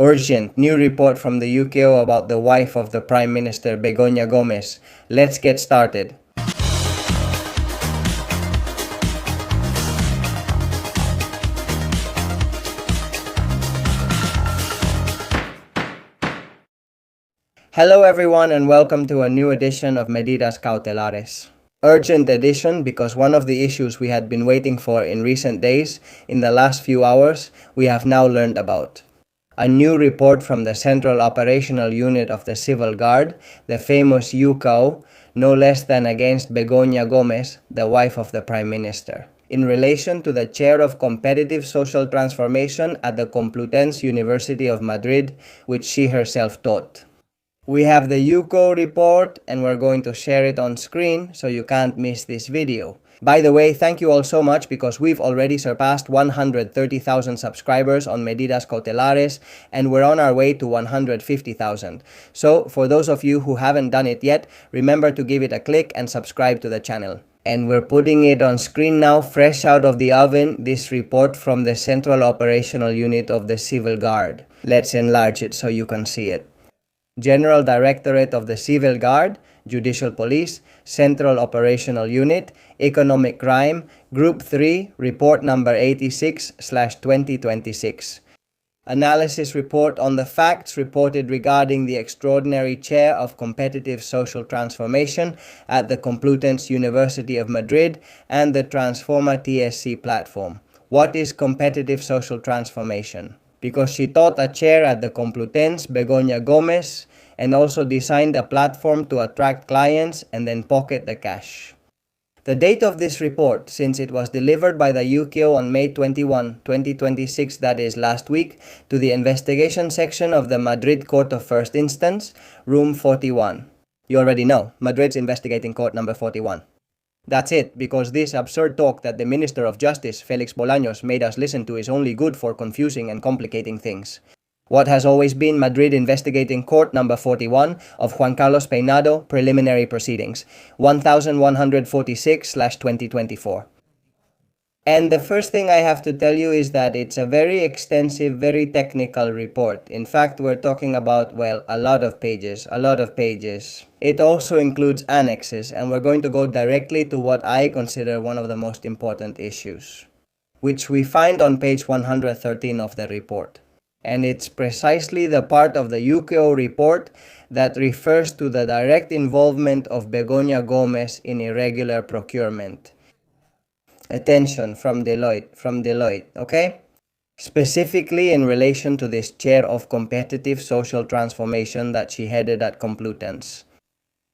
Urgent, new report from the UCO about the wife of the Prime Minister, Begoña Gómez. Let's get started. Hello everyone and welcome to a new edition of Medidas Cautelares. Urgent edition because one of the issues we had been waiting for in recent days, in the last few hours, we have now learned about. A new report from the Central Operational Unit of the Civil Guard, the famous UCO, no less than against Begoña Gómez, the wife of the Prime Minister, in relation to the chair of competitive social transformation at the Complutense University of Madrid, which she herself taught. We have the UCO report and we're going to share it on screen so you can't miss this video. By the way, thank you all so much because we've already surpassed 130,000 subscribers on Medidas Cautelares and we're on our way to 150,000. So for those of you who haven't done it yet, remember to give it a click and subscribe to the channel. And we're putting it on screen now, fresh out of the oven, this report from the Central Operational Unit of the Civil Guard. Let's enlarge it so you can see it. General Directorate of the Civil Guard, Judicial Police, Central Operational Unit, Economic Crime, Group 3, Report number 86/2026. Analysis report on the facts reported regarding the extraordinary chair of competitive social transformation at the Complutense University of Madrid and the Transforma TSC platform. What is competitive social transformation? Because she taught a chair at the Complutense, Begoña Gómez, and also designed a platform to attract clients and then pocket the cash. The date of this report, since it was delivered by the UCO on May 21, 2026, that is last week, to the investigation section of the Madrid Court of First Instance, Room 41. You already know, Madrid's investigating court number 41. That's it, because this absurd talk that the Minister of Justice, Felix Bolaños, made us listen to is only good for confusing and complicating things. What has always been Madrid Investigating Court number 41 of Juan Carlos Peinado, Preliminary Proceedings, 1146/2024. And the first thing I have to tell you is that it's a very extensive, very technical report. In fact, we're talking about, well, a lot of pages. It also includes annexes, and we're going to go directly to what I consider one of the most important issues, which we find on page 113 of the report. And it's precisely the part of the UCO report that refers to the direct involvement of Begoña Gómez in irregular procurement. Attention, from Deloitte, okay? Specifically in relation to this chair of competitive social transformation that she headed at Complutense.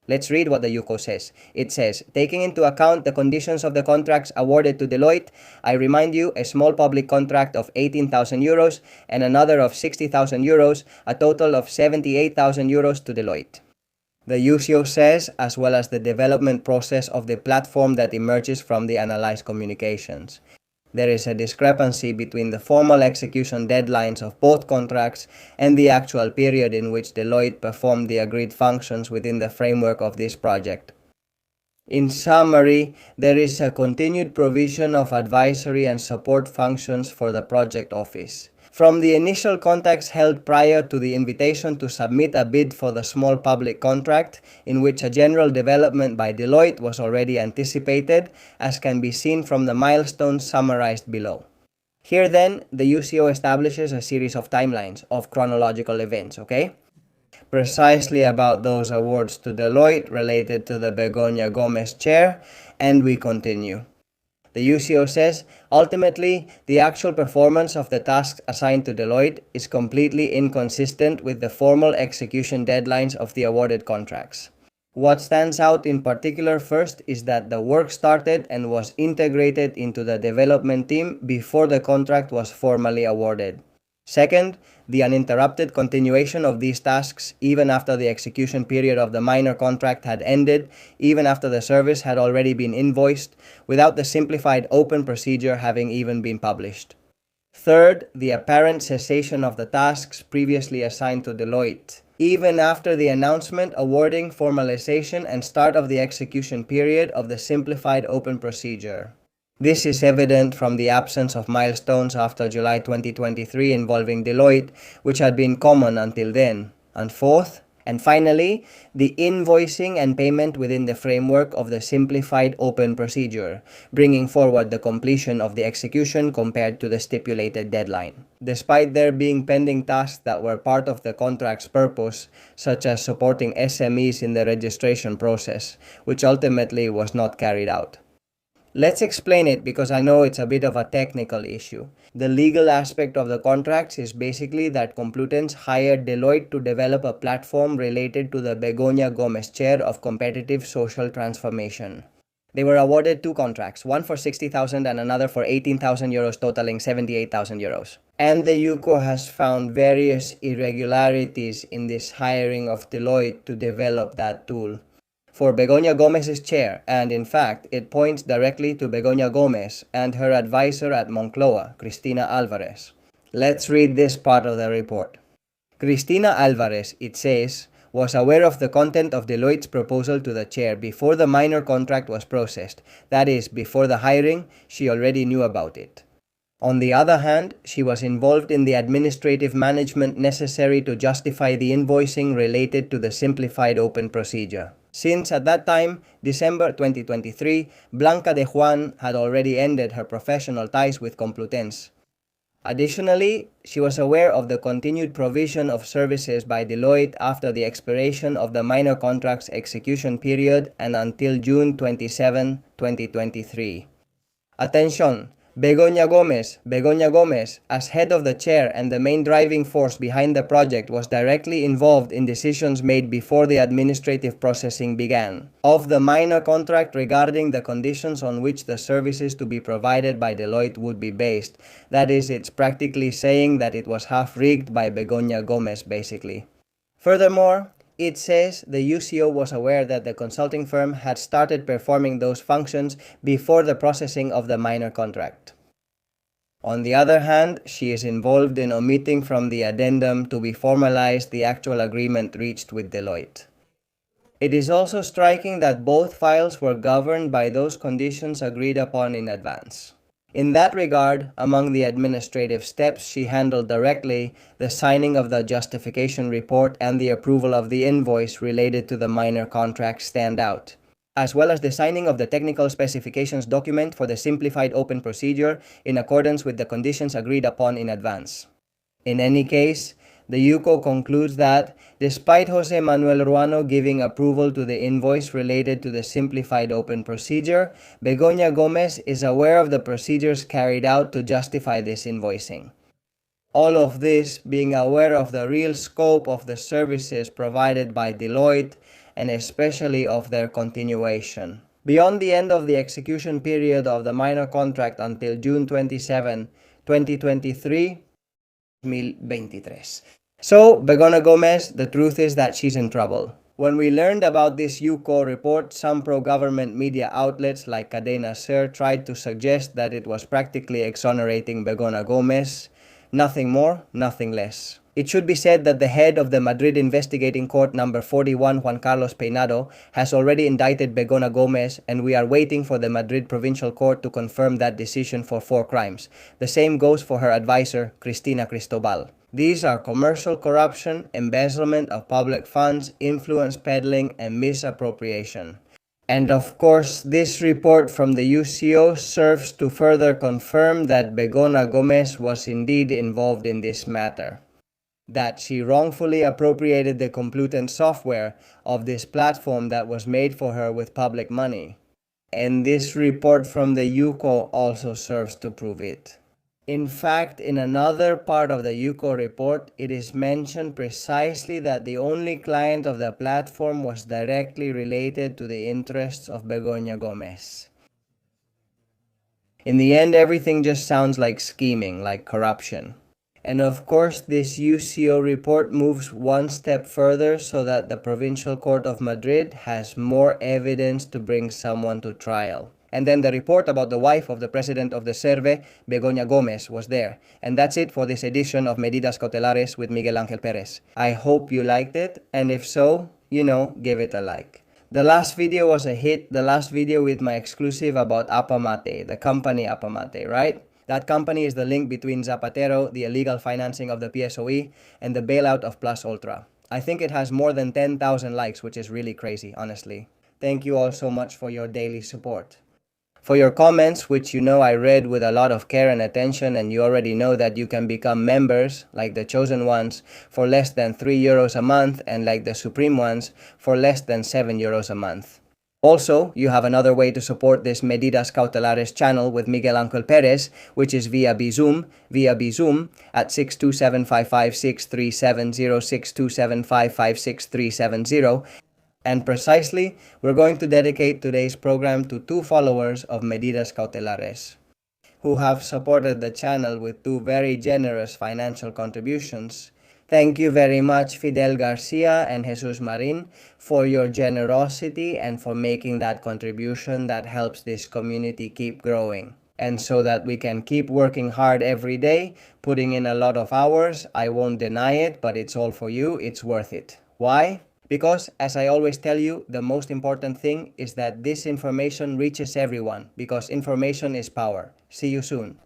Let's read what the UCO says. It says, taking into account the conditions of the contracts awarded to Deloitte, I remind you a small public contract of 18,000 euros and another of 60,000 euros, a total of 78,000 euros to Deloitte. The UCO says, as well as the development process of the platform that emerges from the analyzed communications. There is a discrepancy between the formal execution deadlines of both contracts and the actual period in which Deloitte performed the agreed functions within the framework of this project. In summary, there is a continued provision of advisory and support functions for the project office. From the initial contacts held prior to the invitation to submit a bid for the small public contract, in which a general development by Deloitte was already anticipated, as can be seen from the milestones summarized below. Here then, the UCO establishes a series of timelines of chronological events, okay? Precisely about those awards to Deloitte related to the Begoña Gómez chair, and we continue. The UCO says, ultimately, the actual performance of the tasks assigned to Deloitte is completely inconsistent with the formal execution deadlines of the awarded contracts. What stands out in particular first is that the work started and was integrated into the development team before the contract was formally awarded. Second, the uninterrupted continuation of these tasks even after the execution period of the minor contract had ended, even after the service had already been invoiced, without the simplified open procedure having even been published. Third, the apparent cessation of the tasks previously assigned to Deloitte, even after the announcement, awarding, formalization, and start of the execution period of the simplified open procedure. This is evident from the absence of milestones after July 2023 involving Deloitte, which had been common until then. And fourth, and finally, the invoicing and payment within the framework of the simplified open procedure, bringing forward the completion of the execution compared to the stipulated deadline. Despite there being pending tasks that were part of the contract's purpose, such as supporting SMEs in the registration process, which ultimately was not carried out. Let's explain it because I know it's a bit of a technical issue. The legal aspect of the contracts is basically that Complutense hired Deloitte to develop a platform related to the Begoña Gómez Chair of Competitive Social Transformation. They were awarded two contracts, one for 60,000 and another for 18,000 euros, totaling 78,000 euros. And the UCO has found various irregularities in this hiring of Deloitte to develop that tool for Begoña Gómez's chair, and in fact, it points directly to Begoña Gómez and her advisor at Moncloa, Cristina Álvarez. Let's read this part of the report. Cristina Álvarez, it says, was aware of the content of Deloitte's proposal to the chair before the minor contract was processed. That is, before the hiring, she already knew about it. On the other hand, she was involved in the administrative management necessary to justify the invoicing related to the simplified open procedure. Since at that time, December 2023, Blanca de Juan had already ended her professional ties with Complutense. Additionally, she was aware of the continued provision of services by Deloitte after the expiration of the minor contract's execution period and until June 27, 2023. Attention! Begoña Gómez, as head of the chair and the main driving force behind the project, was directly involved in decisions made before the administrative processing began of the minor contract regarding the conditions on which the services to be provided by Deloitte would be based. That is, it's practically saying that it was half-rigged by Begoña Gómez, basically. Furthermore, it says the UCO was aware that the consulting firm had started performing those functions before the processing of the minor contract. On the other hand, she is involved in omitting from the addendum to be formalized the actual agreement reached with Deloitte. It is also striking that both files were governed by those conditions agreed upon in advance. In that regard, among the administrative steps she handled directly, the signing of the justification report and the approval of the invoice related to the minor contract stand out, as well as the signing of the technical specifications document for the simplified open procedure in accordance with the conditions agreed upon in advance. In any case, the UCO concludes that, despite José Manuel Ruano giving approval to the invoice related to the simplified open procedure, Begoña Gómez is aware of the procedures carried out to justify this invoicing. All of this being aware of the real scope of the services provided by Deloitte and especially of their continuation. Beyond the end of the execution period of the minor contract until June 27, 2023, So, Begoña Gómez, the truth is that she's in trouble. When we learned about this UCO report, some pro-government media outlets like Cadena Ser tried to suggest that it was practically exonerating Begoña Gómez. Nothing more, nothing less. It should be said that the head of the Madrid Investigating Court number 41, Juan Carlos Peinado, has already indicted Begoña Gómez, and we are waiting for the Madrid Provincial Court to confirm that decision for 4 crimes. The same goes for her advisor, Cristina Cristobal. These are commercial corruption, embezzlement of public funds, influence peddling, and misappropriation. And of course, this report from the UCO serves to further confirm that Begoña Gómez was indeed involved in this matter, that she wrongfully appropriated the Complutense software of this platform that was made for her with public money. And this report from the UCO also serves to prove it. In fact, in another part of the UCO report, it is mentioned precisely that the only client of the platform was directly related to the interests of Begoña Gómez. In the end, everything just sounds like scheming, like corruption. And of course, this UCO report moves one step further so that the Provincial Court of Madrid has more evidence to bring someone to trial. And then the report about the wife of the president of the SERVE, Begoña Gómez, was there. And that's it for this edition of Medidas Cautelares with Miguel Ángel Pérez. I hope you liked it, and if so, give it a like. The last video was a hit, the last video with my exclusive about Apamate, the company Apamate, right? That company is the link between Zapatero, the illegal financing of the PSOE, and the bailout of Plus Ultra. I think it has more than 10,000 likes, which is really crazy, honestly. Thank you all so much for your daily support. For your comments, which you know I read with a lot of care and attention, and you already know that you can become members, like the chosen ones, for less than 3 euros a month, and like the supreme ones, for less than 7 euros a month. Also, you have another way to support this Medidas Cautelares channel with Miguel Ángel Perez, which is via Bizum at 627556370, and precisely, we're going to dedicate today's program to 2 followers of Medidas Cautelares, who have supported the channel with 2 very generous financial contributions. Thank you very much, Fidel Garcia and Jesus Marin, for your generosity and for making that contribution that helps this community keep growing. And so that we can keep working hard every day, putting in a lot of hours. I won't deny it, but it's all for you. It's worth it. Why? Because, as I always tell you, the most important thing is that this information reaches everyone, because information is power. See you soon.